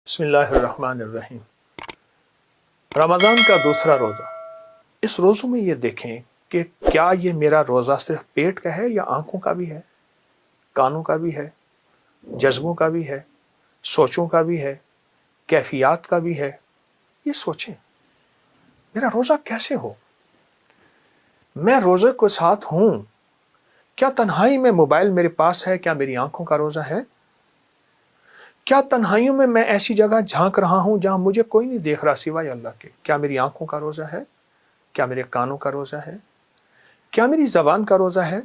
بسم اللہ الرحمن الرحیم۔ رمضان کا دوسرا روزہ۔ اس روزوں میں یہ دیکھیں کہ کیا یہ میرا روزہ صرف پیٹ کا ہے یا آنکھوں کا بھی ہے، کانوں کا بھی ہے، جذبوں کا بھی ہے، سوچوں کا بھی ہے، کیفیات کا بھی ہے۔ یہ سوچیں میرا روزہ کیسے ہو، میں روزے کے ساتھ ہوں، کیا تنہائی میں موبائل میرے پاس ہے، کیا میری آنکھوں کا روزہ ہے؟ کیا تنہائیوں میں میں ایسی جگہ جھانک رہا ہوں جہاں مجھے کوئی نہیں دیکھ رہا سوائے اللہ کے؟ کیا میری آنکھوں کا روزہ ہے؟ کیا میرے کانوں کا روزہ ہے؟ کیا میری زبان کا روزہ ہے؟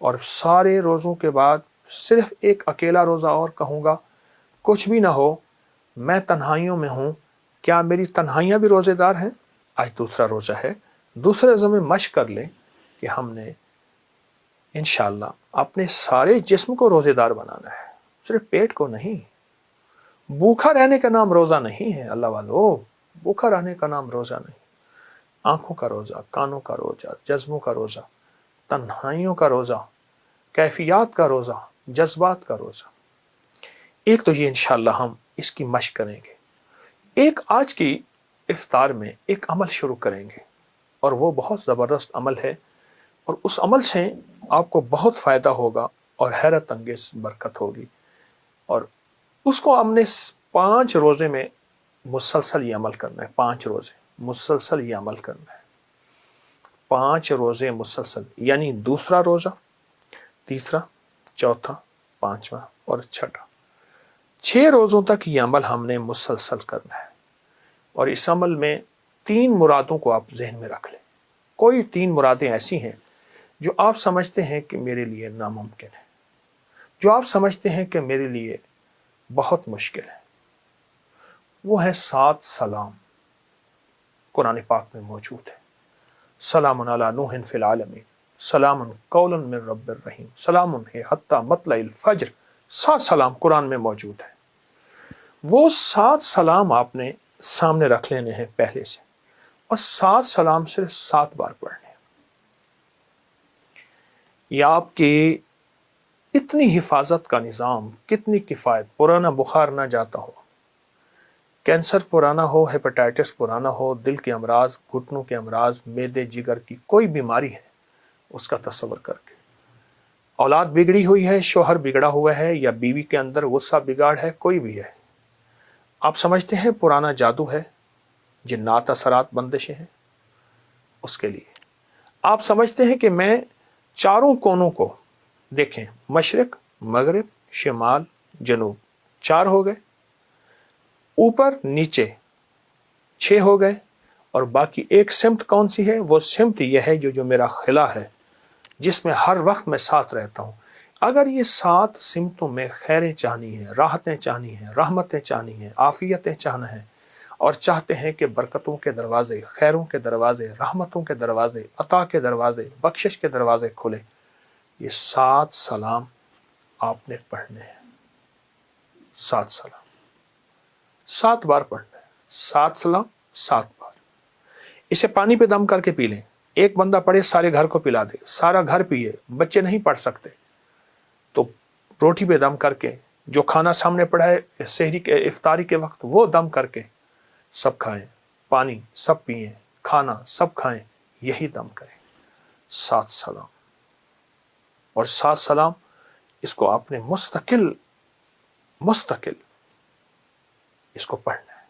اور سارے روزوں کے بعد صرف ایک اکیلا روزہ اور کہوں گا، کچھ بھی نہ ہو میں تنہائیوں میں ہوں، کیا میری تنہائیاں بھی روزے دار ہیں؟ آج دوسرا روزہ ہے۔ دوسرے روزے میں مشق کر لیں کہ ہم نے انشاءاللہ اپنے سارے جسم کو روزے دار بنانا ہے، صرف پیٹ کو نہیں۔ بھوکا رہنے کا نام روزہ نہیں ہے اللہ والو، بھوکا رہنے کا نام روزہ نہیں۔ آنکھوں کا روزہ، کانوں کا روزہ، جذبوں کا روزہ، تنہائیوں کا روزہ، کیفیات کا روزہ، جذبات کا روزہ۔ ایک تو یہ انشاءاللہ ہم اس کی مشق کریں گے۔ ایک آج کی افطار میں ایک عمل شروع کریں گے، اور وہ بہت زبردست عمل ہے، اور اس عمل سے آپ کو بہت فائدہ ہوگا اور حیرت انگیز برکت ہوگی۔ اور اس کو ہم نے 5 روزے میں مسلسل یہ عمل کرنا ہے۔ 5 روزے مسلسل یہ عمل کرنا ہے، 5 روزے مسلسل، یعنی دوسرا روزہ، تیسرا، چوتھا، پانچواں اور چھٹا، 6 روزوں تک یہ عمل ہم نے مسلسل کرنا ہے۔ اور اس عمل میں 3 مرادوں کو آپ ذہن میں رکھ لیں۔ کوئی 3 مرادیں ایسی ہیں جو آپ سمجھتے ہیں کہ میرے لیے ناممکن ہے، جو آپ سمجھتے ہیں کہ میرے لیے بہت مشکل ہے۔ وہ ہے 7 سلام، قرآن پاک میں موجود ہے۔ سلام علی نوح فی العالمین، سلام قولا من رب الرحیم، سلام حتی مطلع الفجر۔ 7 سلام قرآن میں موجود ہے۔ وہ 7 سلام آپ نے سامنے رکھ لینے ہیں پہلے سے، اور 7 سلام صرف 7 بار پڑھنے ہیں۔ یہ آپ کی اتنی حفاظت کا نظام، کتنی کفایت، پرانا بخار نہ جاتا ہو، کینسر پرانا ہو، ہیپاٹائٹس پرانا ہو، دل کے امراض، گھٹنوں کے امراض، معدے جگر کی کوئی بیماری ہے، اس کا تصور کر کے، اولاد بگڑی ہوئی ہے، شوہر بگڑا ہوا ہے، یا بیوی کے اندر غصہ بگاڑ ہے، کوئی بھی ہے، آپ سمجھتے ہیں پرانا جادو ہے، جنات اثرات بندشیں ہیں، اس کے لیے آپ سمجھتے ہیں کہ میں چاروں کونوں کو دیکھیں، مشرق، مغرب، شمال، جنوب، 4 ہو گئے، اوپر نیچے 6 ہو گئے، اور باقی ایک سمت کون سی ہے؟ وہ سمت یہ ہے جو میرا خلا ہے، جس میں ہر وقت میں ساتھ رہتا ہوں۔ اگر یہ 7 سمتوں میں خیریں چاہنی ہیں، راحتیں چاہنی ہیں، رحمتیں چاہنی ہیں، عافیتیں چاہنا ہے، اور چاہتے ہیں کہ برکتوں کے دروازے، خیروں کے دروازے، رحمتوں کے دروازے، عطا کے دروازے، بخشش کے دروازے کھلے، یہ 7 سلام آپ نے پڑھنے ہیں۔ 7 سلام 7 بار پڑھنا ہے، 7 سلام 7 بار۔ اسے پانی پہ دم کر کے پی لیں۔ ایک بندہ پڑھے، سارے گھر کو پلا دے، سارا گھر پیے۔ بچے نہیں پڑھ سکتے تو روٹی پہ دم کر کے، جو کھانا سامنے پڑا ہے سحری کے افطاری کے وقت، وہ دم کر کے سب کھائیں، پانی سب پئیں، کھانا سب کھائیں، یہی دم کریں۔ 7 سلام، اور 7 سلام اس کو آپ نے مستقل اس کو پڑھنا ہے،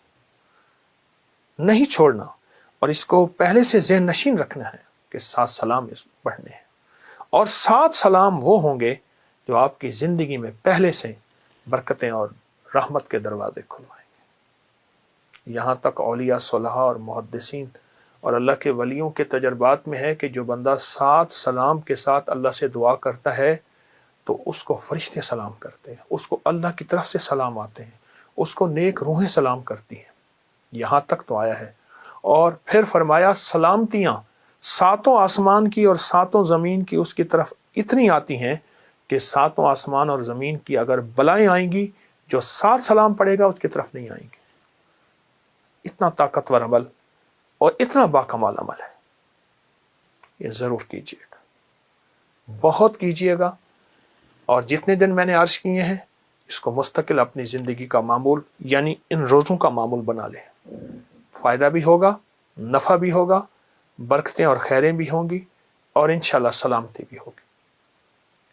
نہیں چھوڑنا، اور اس کو پہلے سے ذہن نشین رکھنا ہے کہ 7 سلام اس پڑھنے ہیں۔ اور 7 سلام وہ ہوں گے جو آپ کی زندگی میں پہلے سے برکتیں اور رحمت کے دروازے کھلوائیں گے۔ یہاں تک اولیاء صلحاء اور محدثین اور اللہ کے ولیوں کے تجربات میں ہے کہ جو بندہ 7 سلام کے ساتھ اللہ سے دعا کرتا ہے تو اس کو فرشتے سلام کرتے ہیں، اس کو اللہ کی طرف سے سلام آتے ہیں، اس کو نیک روحیں سلام کرتی ہیں۔ یہاں تک تو آیا ہے، اور پھر فرمایا سلامتیاں 7 آسمان کی اور 7 زمین کی اس کی طرف اتنی آتی ہیں کہ 7 آسمان اور زمین کی اگر بلائیں آئیں گی، جو 7 سلام پڑے گا اس کی طرف نہیں آئیں گی۔ اتنا طاقتور عمل اور اتنا باکمال عمل ہے، یہ ضرور کیجیے گا، بہت کیجیے گا۔ اور جتنے دن میں نے عرض کیے ہیں اس کو مستقل اپنی زندگی کا معمول یعنی ان روزوں کا معمول بنا لیں. فائدہ بھی ہوگا، نفع بھی ہوگا، برکتیں اور خیریں بھی ہوں گی، اور انشاءاللہ سلامتی بھی ہوگی.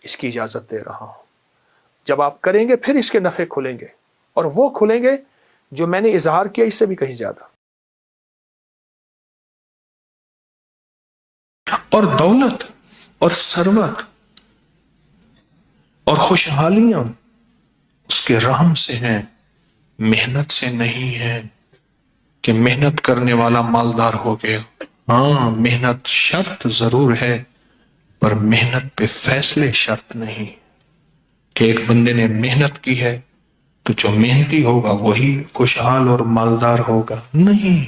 اس کی اجازت دے رہا ہوں. جب آپ کریں گے پھر اس کے نفع کھلیں گے، اور وہ کھلیں گے جو میں نے اظہار کیا اس سے بھی کہیں زیادہ. اور دولت اور ثروت اور خوشحالیاں اس کے رحم سے ہیں، محنت سے نہیں ہے کہ محنت کرنے والا مالدار ہو گیا. ہاں محنت شرط ضرور ہے، پر محنت پہ فیصلے شرط نہیں کہ ایک بندے نے محنت کی ہے تو جو محنتی ہوگا وہی خوشحال اور مالدار ہوگا. نہیں،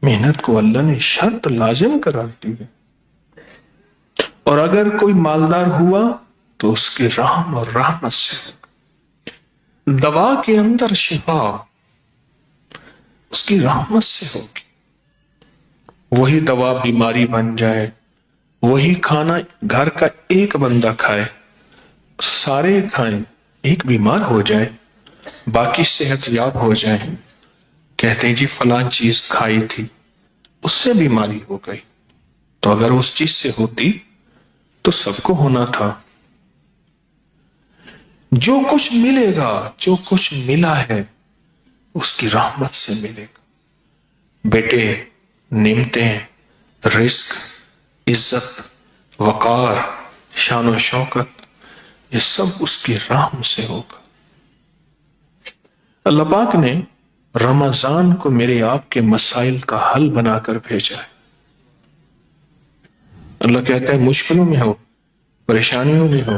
محنت کو اللہ نے شرط لازم قرار دی ہے. اور اگر کوئی مالدار ہوا تو اس کے رحم اور رحمت سے ہوگا. دوا کے اندر شفا اس کی رحمت سے ہوگی. وہی دوا بیماری بن جائے، وہی کھانا گھر کا ایک بندہ کھائے، سارے کھائیں، ایک بیمار ہو جائے باقی صحت یاب ہو جائے، کہتے ہیں جی فلاں چیز کھائی تھی اس سے بیماری ہو گئی. تو اگر اس چیز سے ہوتی تو سب کو ہونا تھا. جو کچھ ملے گا، جو کچھ ملا ہے اس کی رحمت سے ملے گا. بیٹے، نعمتیں، رزق، عزت، وقار، شان و شوکت، یہ سب اس کی رحم سے ہوگا. اللہ پاک نے رمضان کو میرے آپ کے مسائل کا حل بنا کر بھیجا ہے. اللہ کہتا ہے مشکلوں میں ہو، پریشانیوں میں ہو،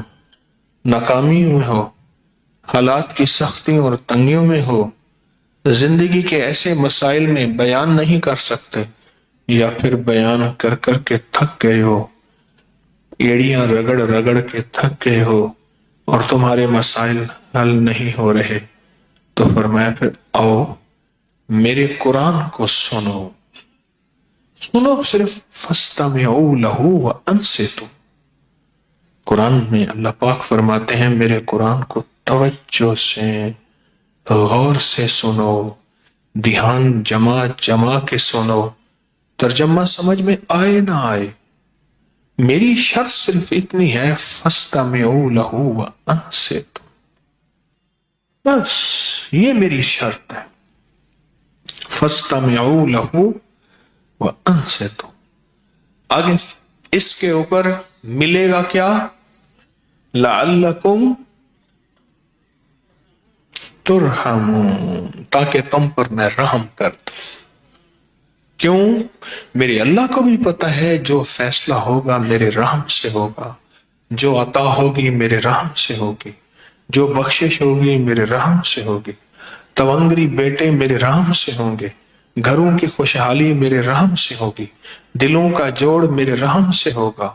ناکامیوں میں ہو، حالات کی سختیوں اور تنگیوں میں ہو، زندگی کے ایسے مسائل میں بیان نہیں کر سکتے، یا پھر بیان کر کر کے تھک گئے ہو، ایڑیاں رگڑ رگڑ کے تھک گئے ہو اور تمہارے مسائل حل نہیں ہو رہے، تو فرمایا پھر آؤ میرے قرآن کو سنو. سنو صرف فَاسْتَمِعُوا لَهُ وَأَنصِتُوا. قرآن میں اللہ پاک فرماتے ہیں میرے قرآن کو توجہ سے، غور سے سنو، دھیان جما کے سنو. ترجمہ سمجھ میں آئے نہ آئے، میری شرط صرف اتنی ہے فَاسْتَمِعُوا لَهُ وَأَنصِتُوا. بس یہ میری شرط ہے. فَاسْتَمِعُوا لَهُ وَأَنصِتُوا. آگے اس کے اوپر ملے گا کیا؟ لَعَلَّكُمْ تُرْحَمُونَ، تاکہ تم پر میں رحم کر دوں. کیوں؟ میرے اللہ کو بھی پتا ہے جو فیصلہ ہوگا میرے رحم سے ہوگا، جو عطا ہوگی میرے رحم سے ہوگی، جو بخشش ہوگی میرے رحم سے ہوگی، تونگری بیٹے میرے رحم سے ہوں گے، گھروں کی خوشحالی میرے رحم سے ہوگی، دلوں کا جوڑ میرے رحم سے ہوگا،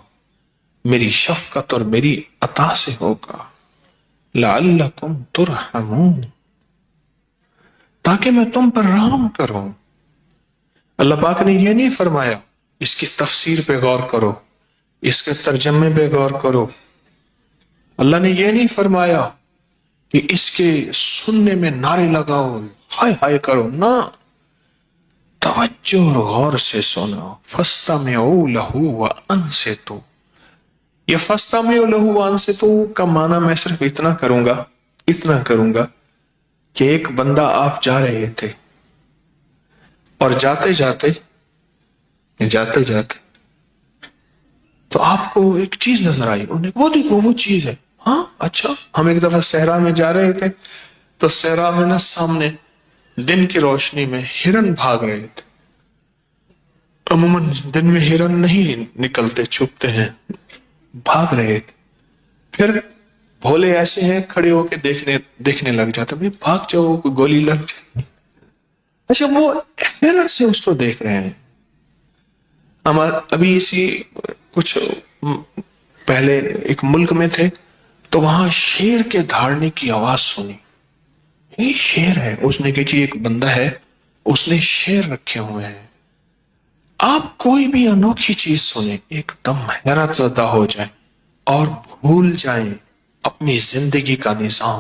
میری شفقت اور میری عطا سے ہوگا. لعلکم ترحمون، تاکہ میں تم پر رحم کروں. اللہ پاک نے یہ نہیں فرمایا اس کی تفسیر پہ غور کرو، اس کے ترجمے پہ غور کرو. اللہ نے یہ نہیں فرمایا کہ اس کے سننے میں نعرے لگاؤ، ہائے ہائے کرو. نہ، توجہ اور غور سے سنو. فَاسْتَمِعُوا لَهُ وَأَنصِتُوا. یہ فَاسْتَمِعُوا لَهُ وَأَنصِتُوا کا معنی میں صرف اتنا کروں گا کہ ایک بندہ آپ جا رہے تھے اور جاتے جاتے تو آپ کو ایک چیز نظر آئی، انہیں وہ دیکھو وہ چیز ہے. ہاں اچھا. ہم ایک دفعہ صحرا میں جا رہے تھے تو صحرا میں نا سامنے دن کی روشنی میں ہرن بھاگ رہے تھے. عموماً دن میں ہرن نہیں نکلتے، چھپتے ہیں، بھاگ رہے تھے. پھر بھولے ایسے ہیں کھڑے ہو کے دیکھنے لگ جاتے، بھائی بھاگ جاؤ کوئی گولی لگ جائے. اچھا وہ حیرت سے اس کو دیکھ رہے ہیں. ابھی اسی کچھ پہلے ایک ملک میں تھے تو وہاں شیر کے دھاڑنے کی آواز سنی. یہ شیر ہے. اس نے کہا جی ایک بندہ ہے اس نے شیر رکھے ہوئے ہیں. آپ کوئی بھی انوکھی چیز سنیں ایک دم حیرت زدہ ہو جائیں اور بھول جائیں اپنی زندگی کا نظام.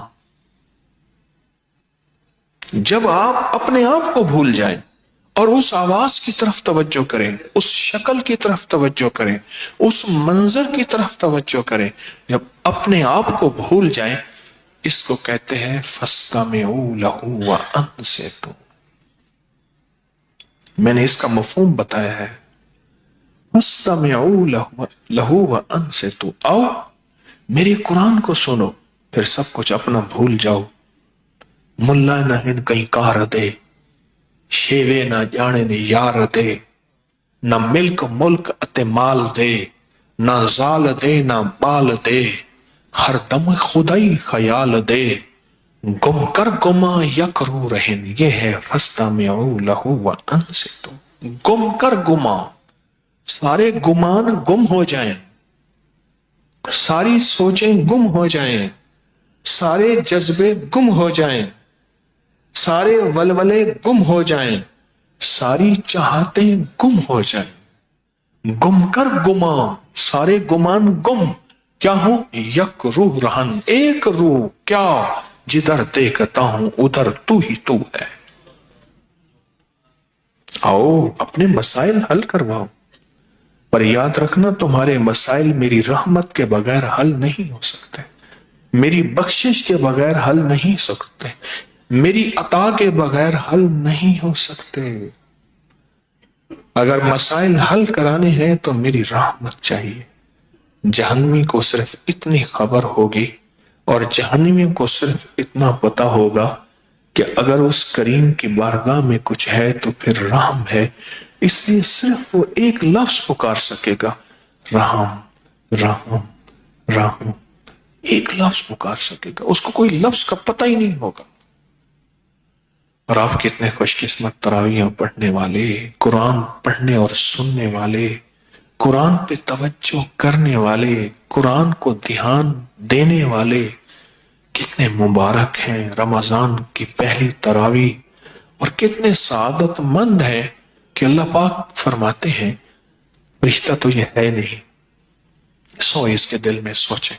جب آپ اپنے آپ کو بھول جائیں اور اس آواز کی طرف توجہ کریں، اس شکل کی طرف توجہ کریں، اس منظر کی طرف توجہ کریں، جب اپنے آپ کو بھول جائیں، اس کو کہتے ہیں فَاسْتَمِعُوا لَهُ وَأَنصِتُوا۔ میں نے اس کا مفہوم بتایا ہے، فَاسْتَمِعُوا لَهُ وَأَنصِتُوا، آؤ میرے قرآن کو سنو، پھر سب کچھ اپنا بھول جاؤ۔ ملا نہ ہن کہیں کار دے، شیوے نہ جانے نے یار دے، نہ ملک ملک اتے مال دے، نہ زال دے نہ بال دے، ہر دم خدائی خیال دے، گم کر گما یک رو رہن، یہ ہے فَاسْتَمِعُوا لَهُ وَأَنصِتُوا۔ گم کر گما، سارے گمان گم ہو جائیں، ساری سوچیں گم ہو جائیں، سارے جذبے گم ہو جائیں، سارے ولولے گم ہو جائیں، ساری چاہتیں گم ہو جائیں، گم کر گما، سارے گمان گم، کیا ہوں یک روح رہن، ایک روح، کیا جدھر دیکھتا ہوں ادھر تو ہی تو ہے۔ آؤ اپنے مسائل حل کرواؤ، پر یاد رکھنا تمہارے مسائل میری رحمت کے بغیر حل نہیں ہو سکتے، میری بخشش کے بغیر حل نہیں سکتے، میری عطا کے بغیر حل نہیں ہو سکتے۔ اگر مسائل حل کرانے ہیں تو میری رحمت چاہیے۔ جہنمی کو صرف اتنی خبر ہوگی اور جہنمیوں کو صرف اتنا پتا ہوگا کہ اگر اس کریم کی بارگاہ میں کچھ ہے تو پھر رحم ہے، اس لیے صرف وہ ایک لفظ پکار سکے گا، رحم رحم رحم، ایک لفظ پکار سکے گا، اس کو کوئی لفظ کا پتہ ہی نہیں ہوگا۔ اور آپ کتنے خوش قسمت تراویحیں پڑھنے والے، قرآن پڑھنے اور سننے والے، قرآن پہ توجہ کرنے والے، قرآن کو دھیان دینے والے، کتنے مبارک ہیں رمضان کی پہلی تراویح، اور کتنے سعادت مند ہیں کہ اللہ پاک فرماتے ہیں رشتہ تو یہ ہے نہیں، 100 اس کے دل میں سوچیں،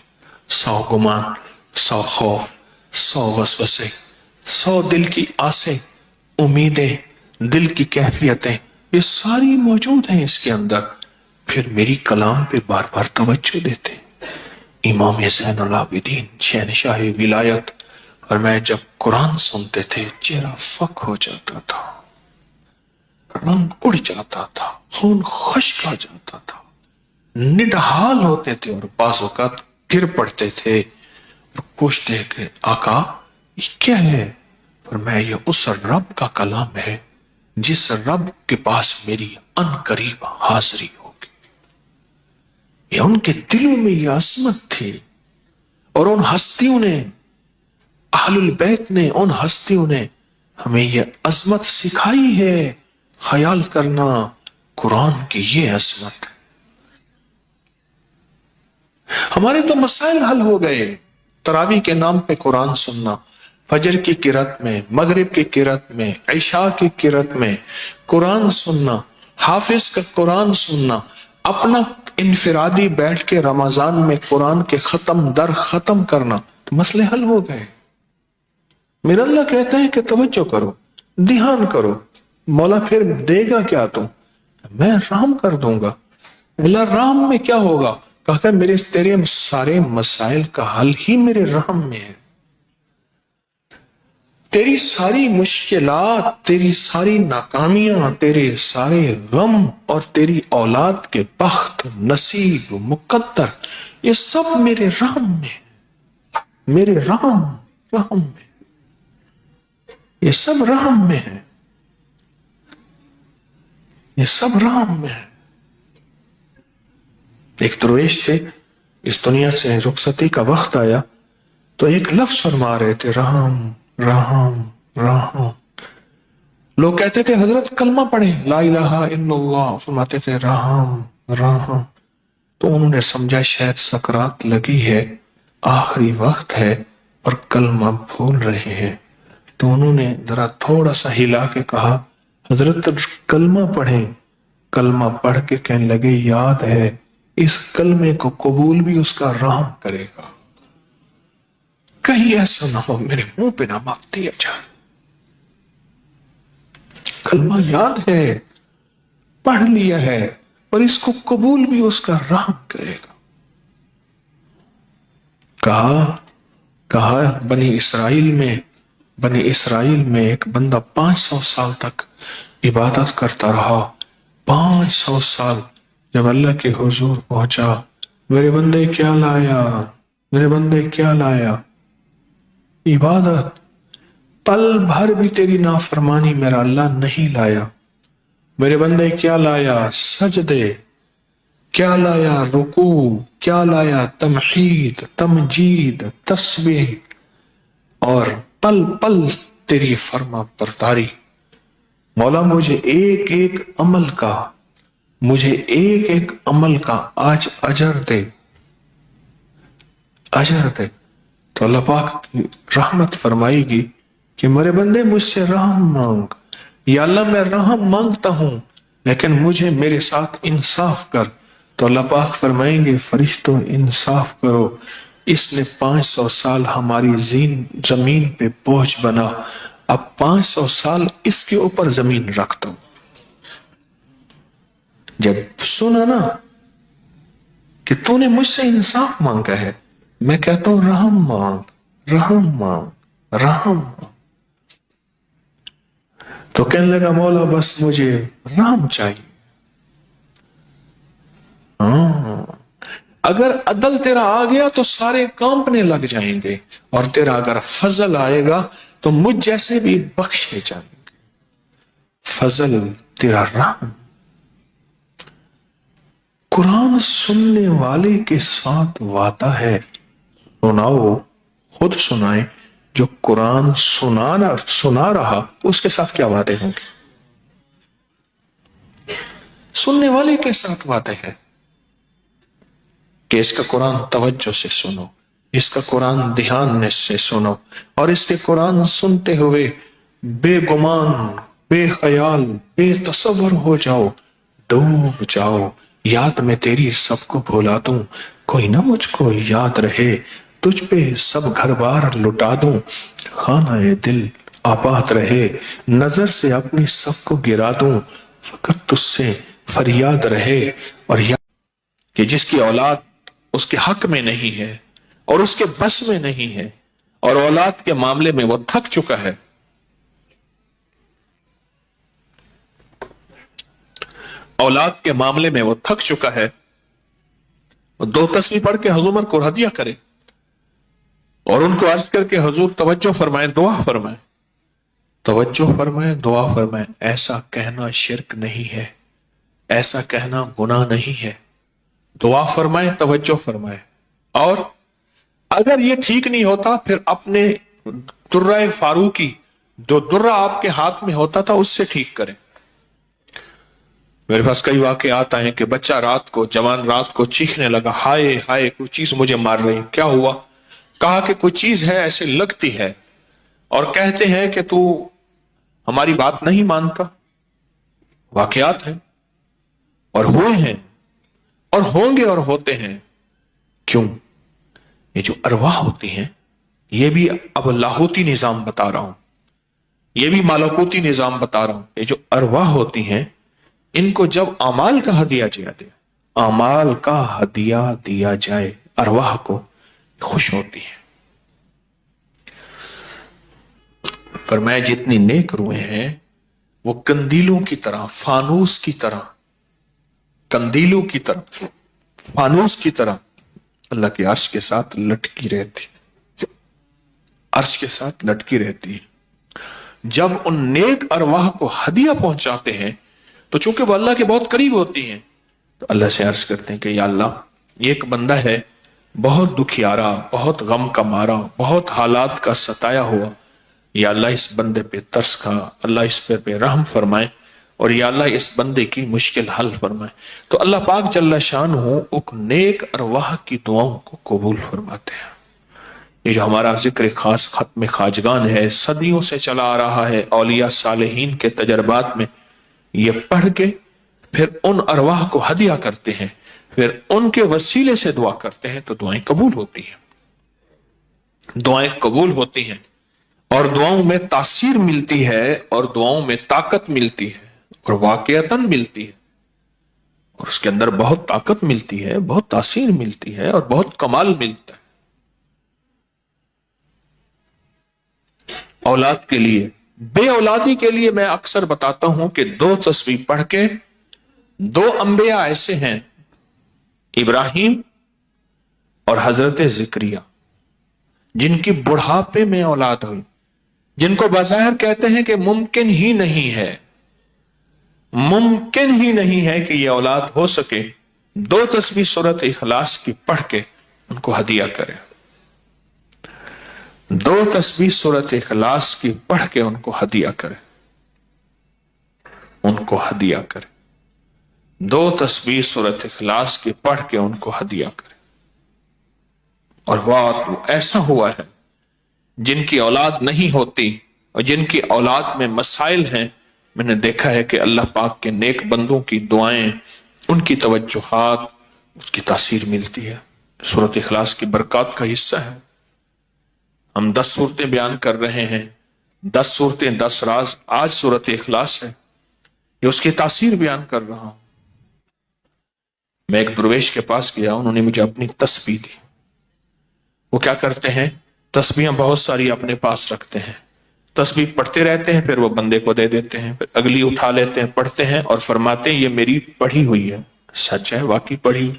100 گمان، 100 خوف، 100 وسوسے، 100 دل کی آسیں، امیدیں، دل کی کیفیتیں، یہ ساری موجود ہیں اس کے اندر، پھر میری کلام پہ بار بار توجہ دیتے ہیں۔ امام زین العابدین شہنشاہ ولایت، اور میں جب قرآن سنتے تھے چہرہ فک ہو جاتا تھا، رنگ اڑ جاتا تھا، خون خشک آ جاتا تھا، نڈھال ہوتے تھے اور بعض اوقات گر پڑتے تھے اور پوچھتے کہ آقا یہ کیا ہے؟ فرمایا یہ اس رب کا کلام ہے جس رب کے پاس میری ان قریب حاضری ہوگی۔ یہ ان کے دلوں میں یہ عظمت تھی، اور ان ہستیوں نے، اہل البیت نے، ان ہستیوں نے ہمیں یہ عظمت سکھائی ہے۔ خیال کرنا قرآن کی یہ عظمت ہے۔ ہمارے تو مسائل حل ہو گئے، تراویح کے نام پہ قرآن سننا، فجر کی قرات میں، مغرب کی قرات میں، عشاء کی قرات میں قرآن سننا، حافظ کا قرآن سننا، اپنا انفرادی بیٹھ کے رمضان میں قرآن کے ختم در ختم کرنا، تو مسئلے حل ہو گئے۔ میرا اللہ کہتا ہے کہ توجہ کرو، دھیان کرو، مولا پھر دے گا کیا تم؟ میں رحم کر دوں گا۔ اللہ رحم میں کیا ہوگا؟ کہا کہ میرے تیرے سارے مسائل کا حل ہی میرے رحم میں ہے۔ تیری ساری مشکلات، تیری ساری ناکامیاں، تیرے سارے غم اور تیری اولاد کے بخت، نصیب، مقدر، یہ سب میرے رحم میں ہے، میرے رحم میں، یہ سب رحم میں ہے، یہ سب رحم میں ہے۔ ایک درویش تھے، اس دنیا سے رخصتی کا وقت آیا تو ایک لفظ فرما رہے تھے، رحم رحم رحم۔ لوگ کہتے تھے حضرت کلمہ پڑھیں، لا الہ الا اللہ، فرماتے تھے رحم رحم۔ تو انہوں نے سمجھا شاید سکرات لگی ہے، آخری وقت ہے اور کلمہ بھول رہے ہیں، تو انہوں نے ذرا تھوڑا سا ہلا کے کہا حضرت کلمہ پڑھیں۔ کلمہ پڑھ کے کہنے لگے یاد ہے اس کلمے کو قبول بھی اس کا رحم کرے گا، کہیں ایسا نہ ہو میرے منہ پہ نہ مار دیا جائے۔ کلمہ یاد ہے، پڑھ لیا ہے، اور اس کو قبول بھی اس کا رحم کرے گا۔ کہا بنی اسرائیل میں ایک بندہ 500 سال تک عبادت کرتا رہا۔ 500 سال جب اللہ کے حضور پہنچا، میرے بندے کیا لایا؟ عبادت۔ پل بھر بھی تیری نافرمانی میرا اللہ نہیں لایا۔ میرے بندے کیا لایا؟ سجدے۔ کیا لایا؟ رکوع۔ کیا لایا؟ تمحید، تمجید، تسبیح، اور پل پل تیری فرما برداری۔ مولا مجھے ایک ایک عمل کا آج اجر دے۔ تو اللہ پاک کی رحمت فرمائے گی کہ میرے بندے مجھ سے رحم مانگ۔ یا اللہ میں رحم مانگتا ہوں لیکن مجھے میرے ساتھ انصاف کر۔ تو اللہ پاک فرمائیں گے فرشتوں انصاف کرو، اس نے 500 سال ہماری زمین پہ بوجھ بنا، اب 500 سال اس کے اوپر زمین رکھتا ہوں۔ جب سنا نا کہ تو نے مجھ سے انصاف مانگا ہے، میں کہتا ہوں رحم مانگ۔ تو کہنے لگا مولا بس مجھے رحم چاہیے۔ اگر عدل تیرا آ گیا تو سارے کانپنے لگ جائیں گے، اور تیرا اگر فضل آئے گا تو مجھ جیسے بھی بخشے جائیں گے۔ فضل تیرا رحم۔ قرآن سننے والے کے ساتھ وعدہ ہے۔ سناؤ، خود سنائیں، جو قرآن سنا رہا اس کے ساتھ کیا وعدے ہوں گے؟ سننے والے کے ساتھ وعدے ہے کہ اس کا قرآن توجہ سے سنو، اس کا قرآن دھیان سے سنو، اور اس کے قرآن سنتے ہوئے بے گمان، بے خیال، بے تصور ہو جاؤ، ڈوب جاؤ، یاد میں تیری سب کو بھولا دوں، کوئی نہ مجھ کو یاد رہے، تجھ پہ سب گھر بار لٹا دوں، خانہ دل آباد رہے، نظر سے اپنی سب کو گرا دوں، فقط تجھ سے فریاد رہے، اور کہ جس کی اولاد اس کے حق میں نہیں ہے اور اس کے بس میں نہیں ہے، اور اولاد کے معاملے میں وہ تھک چکا ہے، وہ 2 تسبیح پڑھ کے حضور کو ہدیہ کرے اور ان کو عرض کر کے حضور توجہ فرمائیں، دعا فرمائیں، ایسا کہنا شرک نہیں ہے، ایسا کہنا گناہ نہیں ہے، دعا فرمائیں، توجہ فرمائیں، اور اگر یہ ٹھیک نہیں ہوتا پھر اپنے درہ فاروقی، جو درہ آپ کے ہاتھ میں ہوتا تھا، اس سے ٹھیک کریں۔ میرے پاس کئی واقعات آئے کہ بچہ جوان رات کو چیخنے لگا، ہائے ہائے کوئی چیز مجھے مار رہی، کیا ہوا؟ کہا کہ کوئی چیز ہے ایسے لگتی ہے، اور کہتے ہیں کہ تو ہماری بات نہیں مانتا۔ واقعات ہیں اور ہوئے ہیں اور ہوں گے اور ہوتے ہیں۔ کیوں؟ یہ جو ارواح ہوتی ہیں، یہ بھی اب لاہوتی نظام بتا رہا ہوں، یہ بھی ملکوتی نظام بتا رہا ہوں۔ یہ جو ارواح ہوتی ہیں، ان کو جب اعمال کا ہدیہ دیا جائے، ارواح کو خوش ہوتی ہے۔ فرمایا جتنی نیک روحیں ہیں وہ کندیلوں کی طرح، فانوس کی طرح، فانوس کی طرح اللہ کے عرش کے ساتھ لٹکی رہتی، جب ان نیک ارواح کو ہدیہ پہنچاتے ہیں تو چونکہ وہ اللہ کے بہت قریب ہوتی ہیں، تو اللہ سے عرض کرتے ہیں کہ یا اللہ، یہ ایک بندہ ہے بہت دکھیارا، بہت غم کا مارا، بہت حالات کا ستایا ہوا، یا اللہ اس بندے پہ ترس کھا، اللہ اس پہ رحم فرمائے، اور یا اللہ اس بندے کی مشکل حل فرمائے۔ تو اللہ پاک جل شانہ ایک نیک ارواح کی دعاؤں کو قبول فرماتے ہیں۔ یہ جو ہمارا ذکر خاص ختم خواجگان ہے، صدیوں سے چلا آ رہا ہے، اولیاء صالحین کے تجربات میں یہ پڑھ کے پھر ان ارواح کو ہدیہ کرتے ہیں، پھر ان کے وسیلے سے دعا کرتے ہیں، تو دعائیں قبول ہوتی ہیں۔ اور دعاؤں میں تاثیر ملتی ہے اور دعاؤں میں طاقت ملتی ہے اور واقعتاً ملتی ہے، اور اس کے اندر بہت طاقت ملتی ہے، بہت تاثیر ملتی ہے اور بہت کمال ملتا ہے۔ اولاد کے لیے، بے اولادی کے لیے میں اکثر بتاتا ہوں کہ 2 تسبیح پڑھ کے، 2 انبیاء ایسے ہیں، ابراہیم اور حضرت زکریا، جن کی بڑھاپے میں اولاد ہوئی، جن کو بظاہر کہتے ہیں کہ ممکن ہی نہیں ہے، ممکن ہی نہیں ہے کہ یہ اولاد ہو سکے، 2 تسبیح سورۃ اخلاص کی پڑھ کے ان کو ہدیہ کرے، 2 تسبیح سورۃ اخلاص کی پڑھ کے ان کو ہدیہ کرے، ان کو ہدیہ کرے، 2 تسبیح سورۃ اخلاص کی پڑھ کے ان کو ہدیہ کرے۔ اور بات وہ ایسا ہوا ہے، جن کی اولاد نہیں ہوتی اور جن کی اولاد میں مسائل ہیں، میں نے دیکھا ہے کہ اللہ پاک کے نیک بندوں کی دعائیں، ان کی توجہات، اس کی تاثیر ملتی ہے۔ سورۃ اخلاص کی برکات کا حصہ ہے۔ ہم 10 صورتیں بیان کر رہے ہیں، 10 صورتیں 10 راز، آج سورۃ اخلاص ہے، یہ اس کی تاثیر بیان کر رہا ہوں۔ میں ایک درویش کے پاس گیا، انہوں نے مجھے اپنی تسبیح دی۔ وہ کیا کرتے ہیں، تسبیحاں بہت ساری اپنے پاس رکھتے ہیں، تسبیح پڑھتے رہتے ہیں، پھر وہ بندے کو دے دیتے ہیں، پھر اگلی اٹھا لیتے ہیں، پڑھتے ہیں اور فرماتے ہیں یہ میری پڑھی ہوئی ہے۔ سچ ہے، واقعی پڑھی ہوئی،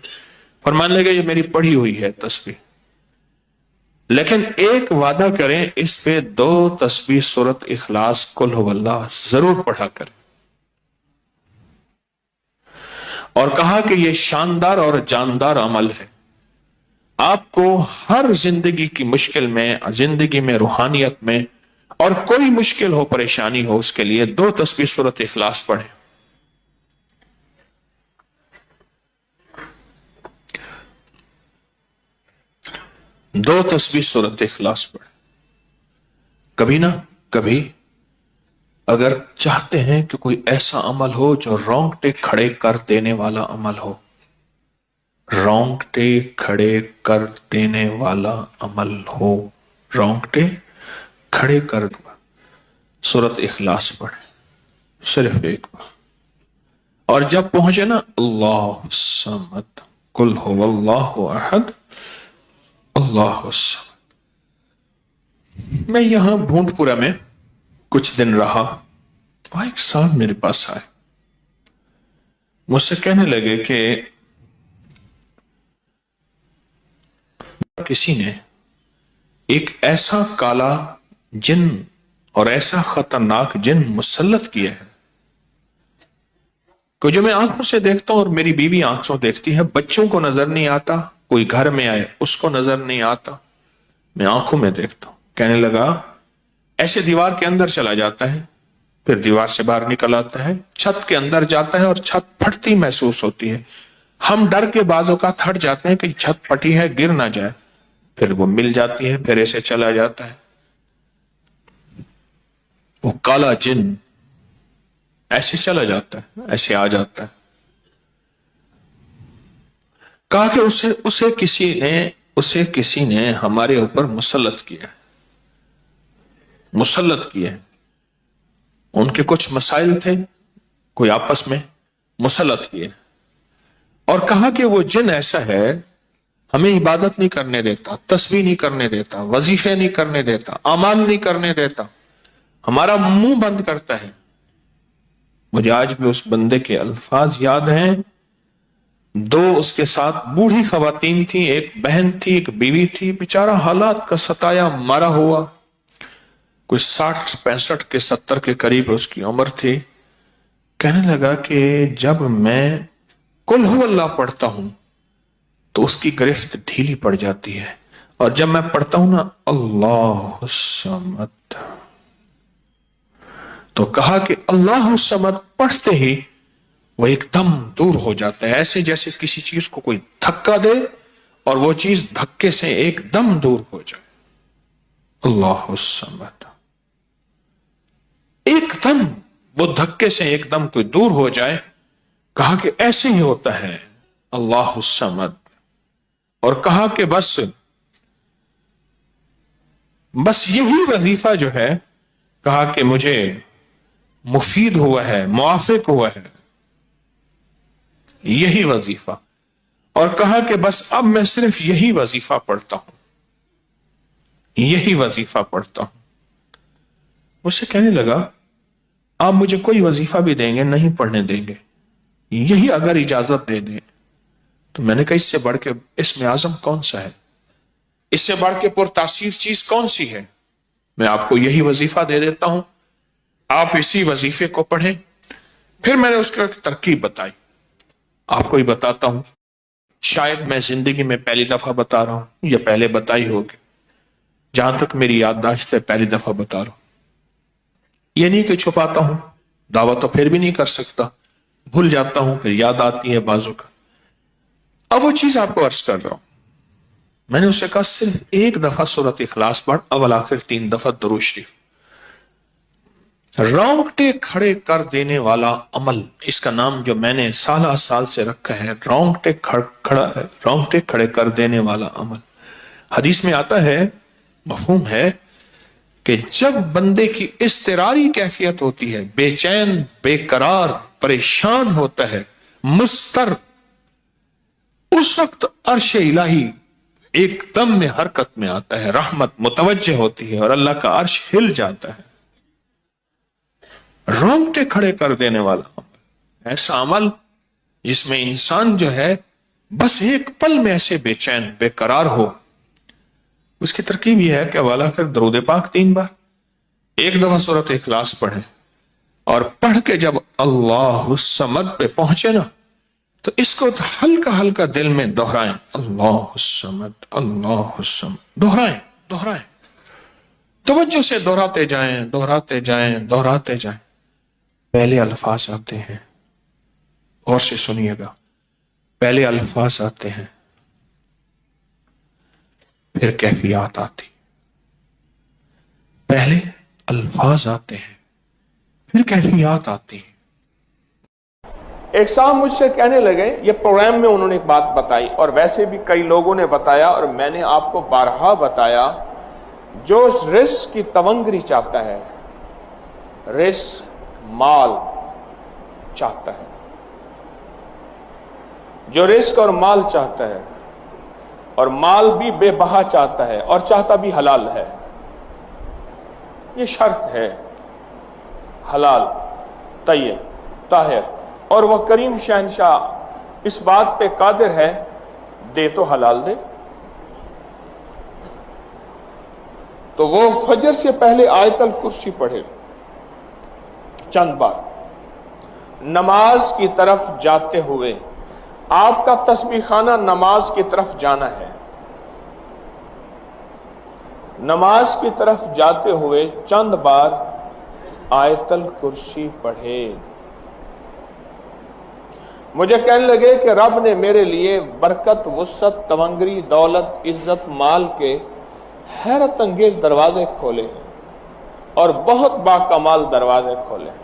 فرمان لے گا یہ میری پڑھی ہوئی ہے تسبیح، لیکن ایک وعدہ کریں، اس پہ 2 تسبیح سورۃ اخلاص قل هو اللہ ضرور پڑھا کریں۔ اور کہا کہ یہ شاندار اور جاندار عمل ہے، آپ کو ہر زندگی کی مشکل میں، زندگی میں، روحانیت میں، اور کوئی مشکل ہو، پریشانی ہو، اس کے لیے 2 تسبیح سورۃ اخلاص پڑھیں۔ 2 تسبیح سورۃ اخلاص پڑھیں۔ کبھی نہ کبھی اگر چاہتے ہیں کہ کوئی ایسا عمل ہو جو رونگٹے کھڑے کر دینے والا عمل ہو، رونگٹے کھڑے کر دینے والا عمل ہو، رونگٹے کھڑے کر دو، سورۃ اخلاص پڑھیں، صرف ایک بار۔ اور جب پہنچے نا اللہ الصمد قل هو اللہ احد اللہ الصمد۔ میں یہاں بھونٹ پورا میں کچھ دن رہا، اور ایک صاحب میرے پاس آئے، مجھ سے کہنے لگے کہ کسی نے ایک ایسا کالا جن اور ایسا خطرناک جن مسلط کیا ہے کہ جو میں آنکھوں سے دیکھتا ہوں، اور میری بیوی آنکھوں دیکھتی ہے، بچوں کو نظر نہیں آتا، کوئی گھر میں آئے اس کو نظر نہیں آتا، میں آنکھوں میں دیکھتا ہوں۔ کہنے لگا ایسے دیوار کے اندر چلا جاتا ہے، پھر دیوار سے باہر نکل آتا ہے، چھت کے اندر جاتا ہے اور چھت پھٹتی محسوس ہوتی ہے، ہم ڈر کے بعض اوقات ہٹ جاتے ہیں کہ چھت پھٹی ہے گر نہ جائے، پھر وہ مل جاتی ہے، پھر ایسے چلا جاتا ہے۔ وہ کالا جن ایسے چلا جاتا ہے، ایسے آ جاتا ہے۔ کہا کہ اسے کسی نے ہمارے اوپر مسلط کیا ہے، مسلط کیا ہے۔ ان کے کچھ مسائل تھے، کوئی آپس میں مسلط کیے، اور کہا کہ وہ جن ایسا ہے، ہمیں عبادت نہیں کرنے دیتا، تسبیح نہیں کرنے دیتا، وظیفے نہیں کرنے دیتا، اعمال نہیں کرنے دیتا، ہمارا منہ بند کرتا ہے۔ مجھے آج بھی اس بندے کے الفاظ یاد ہیں، 2 اس کے ساتھ بوڑھی خواتین تھیں، ایک بہن تھی، ایک بیوی تھی، بیچارہ حالات کا ستایا مارا ہوا، کوئی 60 65 کے 70 کے قریب اس کی عمر تھی۔ کہنے لگا کہ جب میں قل هو اللہ پڑھتا ہوں تو اس کی گرفت ڈھیلی پڑ جاتی ہے، اور جب میں پڑھتا ہوں نا اللہ الصمد، تو کہا کہ اللہ الصمد پڑھتے ہی وہ ایک دم دور ہو جاتا ہے، ایسے جیسے کسی چیز کو کوئی دھکا دے اور وہ چیز دھکے سے ایک دم دور ہو جائے۔ اللہ الصمد، ایک دم وہ دھکے سے ایک دم کوئی دور ہو جائے۔ کہا کہ ایسے ہی ہوتا ہے اللہ الصمد، اور کہا کہ بس بس یہی وظیفہ جو ہے کہا کہ مجھے مفید ہوا ہے، موافق ہوا ہے، یہی وظیفہ، اور کہا کہ بس اب میں صرف یہی وظیفہ پڑھتا ہوں، یہی وظیفہ پڑھتا ہوں۔ مجھ سے کہنے لگا آپ مجھے کوئی وظیفہ بھی دیں گے نہیں پڑھنے دیں گے، یہی اگر اجازت دے دیں۔ تو میں نے کہا اس سے بڑھ کے اسم اعظم کون سا ہے، اس سے بڑھ کے پرتاثیر چیز کون سی ہے؟ میں آپ کو یہی وظیفہ دے دیتا ہوں، آپ اسی وظیفے کو پڑھیں۔ پھر میں نے اس کو ایک ترکیب بتائی، آپ کو ہی بتاتا ہوں، شاید میں زندگی میں پہلی دفعہ بتا رہا ہوں یا پہلے بتائی ہوگی، جہاں تک میری یادداشت ہے پہلی دفعہ بتا رہا ہوں۔ یہ نہیں کہ چھپاتا ہوں، دعویٰ تو پھر بھی نہیں کر سکتا، بھول جاتا ہوں پھر یاد آتی ہے بازو کا۔ اب وہ چیز آپ کو عرض کر رہا ہوں، میں نے اسے کہا صرف ایک دفعہ سورۃ اخلاص پڑھ، اول آخر 3 دفعہ درود شریف۔ رونگٹے کھڑے کر دینے والا عمل، اس کا نام جو میں نے سالہ سال سے رکھا ہے، رونگٹے کھڑے کر دینے والا عمل۔ حدیث میں آتا ہے، مفہوم ہے کہ جب بندے کی اضطراری کیفیت ہوتی ہے، بے چین، بے قرار، پریشان ہوتا ہے، مضطر، اس وقت عرش الہی ایک دم میں حرکت میں آتا ہے، رحمت متوجہ ہوتی ہے اور اللہ کا عرش ہل جاتا ہے۔ رونگٹے کھڑے کر دینے والا عمل، ایسا عمل جس میں انسان جو ہے بس ایک پل میں ایسے بے چین، بے قرار ہو۔ اس کی ترکیب یہ ہے کہ والا کر درود پاک 3 بار، ایک دفعہ سورۃ اخلاص پڑھیں، اور پڑھ کے جب اللہ الصمد پہ پہنچے نا تو اس کو ہلکا ہلکا دل میں دہرائیں، اللہ الصمد، اللہ الصمد، دہرائیں، توجہ سے دہراتے جائیں، دہراتے جائیں، دہراتے جائیں۔ پہلے الفاظ آتے ہیں، غور سے سنیے گا، پہلے الفاظ آتے ہیں، پھر کیفیات آتی، پہلے الفاظ آتے ہیں پھر کیفیات آتی۔ ایک صاحب مجھ سے کہنے لگے، یہ پروگرام میں انہوں نے ایک بات بتائی اور ویسے بھی کئی لوگوں نے بتایا اور میں نے آپ کو بارہا بتایا، جو رزق کی تونگری چاہتا ہے، رزق مال چاہتا ہے، جو رزق اور مال چاہتا ہے اور مال بھی بے بہا چاہتا ہے اور چاہتا بھی حلال ہے، یہ شرط ہے، حلال، طیب، طاہر، اور وہ کریم شہنشاہ اس بات پہ قادر ہے، دے تو حلال دے۔ تو وہ فجر سے پہلے آیت الکرسی پڑھے چند بار، نماز کی طرف جاتے ہوئے، آپ کا تسبیح خانہ نماز کی طرف جانا ہے، نماز کی طرف جاتے ہوئے چند بار آیت الکرسی پڑھے۔ مجھے کہنے لگے کہ رب نے میرے لیے برکت، وسعت، تونگری، دولت، عزت، مال کے حیرت انگیز دروازے کھولے ہیں اور بہت باکمال دروازے کھولے ہیں۔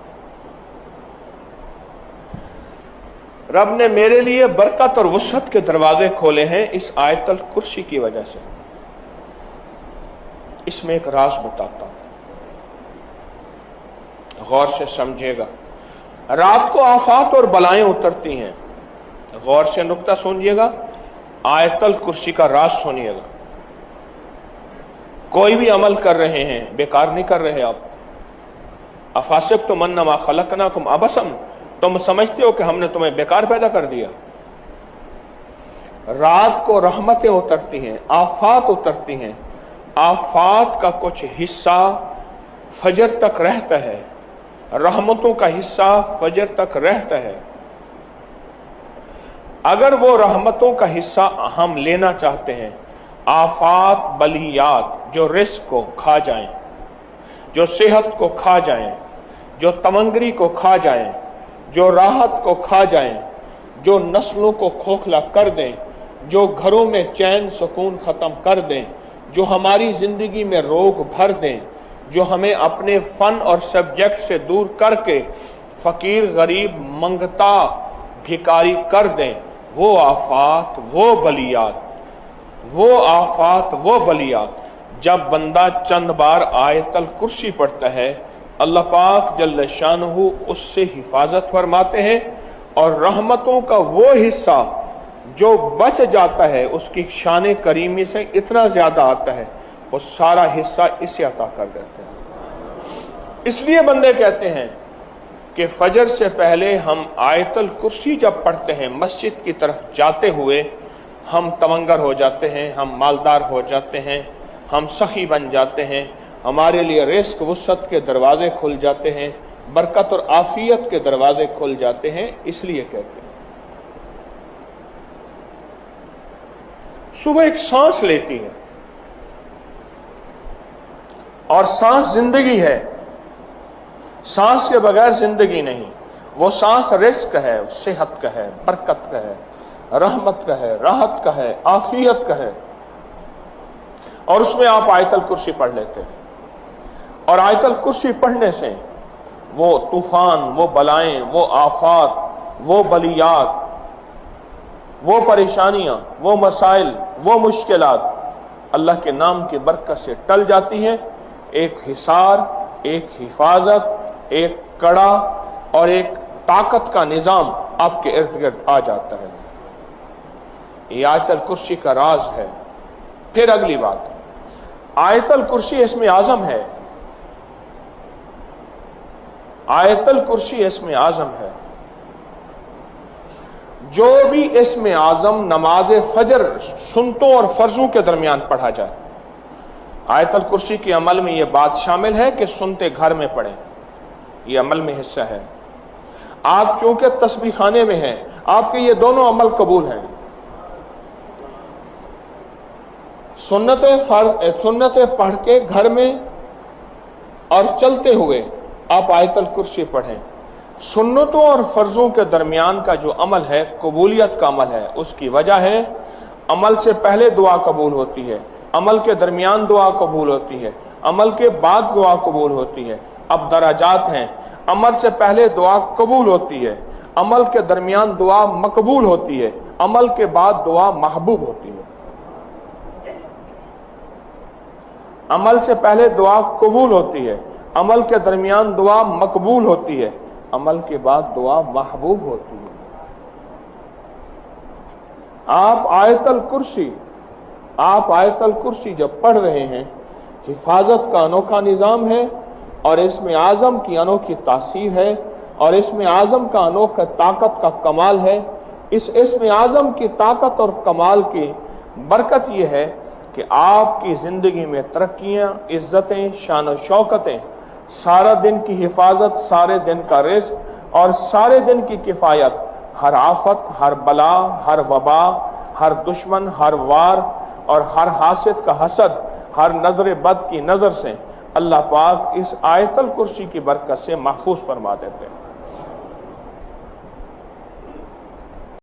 رب نے میرے لیے برکت اور وسعت کے دروازے کھولے ہیں اس آیت الکرسی کی وجہ سے۔ اس میں ایک راز بتاتا ہوں، غور سے سمجھے گا۔ رات کو آفات اور بلائیں اترتی ہیں، غور سے نکتہ سنیے گا، آیت الکرسی کا راز سنیے گا۔ کوئی بھی عمل کر رہے ہیں، بیکار نہیں کر رہے آپ۔ افحسبتم انما خلقناکم عبثا، تم سمجھتے ہو کہ ہم نے تمہیں بیکار پیدا کر دیا؟ رات کو رحمتیں اترتی ہیں، آفات اترتی ہیں، آفات کا کچھ حصہ فجر تک رہتا ہے، رحمتوں کا حصہ فجر تک رہتا ہے۔ اگر وہ رحمتوں کا حصہ ہم لینا چاہتے ہیں، آفات، بلیات جو رزق کو کھا جائیں، جو صحت کو کھا جائیں، جو تونگری کو کھا جائیں، جو راحت کو کھا جائیں، جو نسلوں کو کھوکھلا کر دیں، جو گھروں میں چین سکون ختم کر دیں، جو ہماری زندگی میں روگ بھر دیں، جو ہمیں اپنے فن اور سبجیکٹ سے دور کر کے فقیر، غریب، منگتا، بھکاری کر دیں، وہ آفات، وہ بلیات، وہ آفات، وہ بلیات جب بندہ چند بار آیت الکرسی پڑھتا ہے اللہ پاک جل شانہ اس سے حفاظت فرماتے ہیں، اور رحمتوں کا وہ حصہ جو بچ جاتا ہے اس کی شان کریمی سے اتنا زیادہ آتا ہے، وہ سارا حصہ اسے عطا کر دیتے ہیں۔ اس لیے بندے کہتے ہیں کہ فجر سے پہلے ہم آیت الکرسی جب پڑھتے ہیں مسجد کی طرف جاتے ہوئے ہم تمنگر ہو جاتے ہیں، ہم مالدار ہو جاتے ہیں، ہم سخی بن جاتے ہیں، ہمارے لیے رزق وسعت کے دروازے کھل جاتے ہیں، برکت اور عافیت کے دروازے کھل جاتے ہیں۔ اس لیے کہتے ہیں صبح ایک سانس لیتی ہے، اور سانس زندگی ہے، سانس کے بغیر زندگی نہیں۔ وہ سانس رزق ہے، صحت کا ہے، برکت کا ہے، رحمت کا ہے، راحت کا ہے، عافیت کا ہے، اور اس میں آپ آیت الکرسی پڑھ لیتے ہیں۔ اور آیت الکرسی پڑھنے سے وہ طوفان، وہ بلائیں، وہ آفات، وہ بلیات، وہ پریشانیاں، وہ مسائل، وہ مشکلات اللہ کے نام کی برکت سے ٹل جاتی ہیں۔ ایک حصار، ایک حفاظت، ایک کڑا اور ایک طاقت کا نظام آپ کے ارد گرد آ جاتا ہے۔ یہ آیت الکرسی کا راز ہے۔ پھر اگلی بات، آیت الکرسی اسم اعظم ہے، آیت الکرسی اسم اعظم ہے۔ جو بھی اسم اعظم نماز فجر سنتوں اور فرضوں کے درمیان پڑھا جائے، آیت الکرسی کے عمل میں یہ بات شامل ہے کہ سنتے گھر میں پڑھیں، یہ عمل میں حصہ ہے۔ آپ چونکہ تسبیح خانے میں ہیں، آپ کے یہ دونوں عمل قبول ہیں۔ سنتیں پڑھ کے گھر میں اور چلتے ہوئے آپ آیت الکرسی پڑھیں۔ سنتوں اور فرضوں کے درمیان کا جو عمل ہے قبولیت کا عمل ہے، اس کی وجہ ہے عمل سے پہلے دعا قبول ہوتی ہے، عمل کے درمیان دعا قبول ہوتی ہے، عمل کے بعد دعا قبول ہوتی ہے۔ اب درجات ہیں، عمل سے پہلے دعا قبول ہوتی ہے، عمل کے درمیان دعا مقبول ہوتی ہے، عمل کے بعد دعا محبوب ہوتی ہے۔ عمل سے پہلے دعا قبول ہوتی ہے، عمل کے درمیان دعا مقبول ہوتی ہے، عمل کے بعد دعا محبوب ہوتی ہے۔ آپ آیت الکرسی جب پڑھ رہے ہیں، حفاظت کا انوکھا نظام ہے، اور اسم اعظم کی انوکھی تاثیر ہے، اور اسم اعظم کا انوکھا طاقت کا کمال ہے۔ اس اسم اعظم کی طاقت اور کمال کی برکت یہ ہے کہ آپ کی زندگی میں ترقیاں، عزتیں، شان و شوکتیں، سارا دن کی حفاظت، سارے دن کا رزق اور سارے دن کی کفایت، ہر آفت، ہر بلا، ہر وبا، ہر دشمن، ہر وار اور ہر حاسد کا حسد، ہر نظر بد کی نظر سے اللہ پاک اس آیت الکرسی کی برکت سے محفوظ فرما دیتے ہیں۔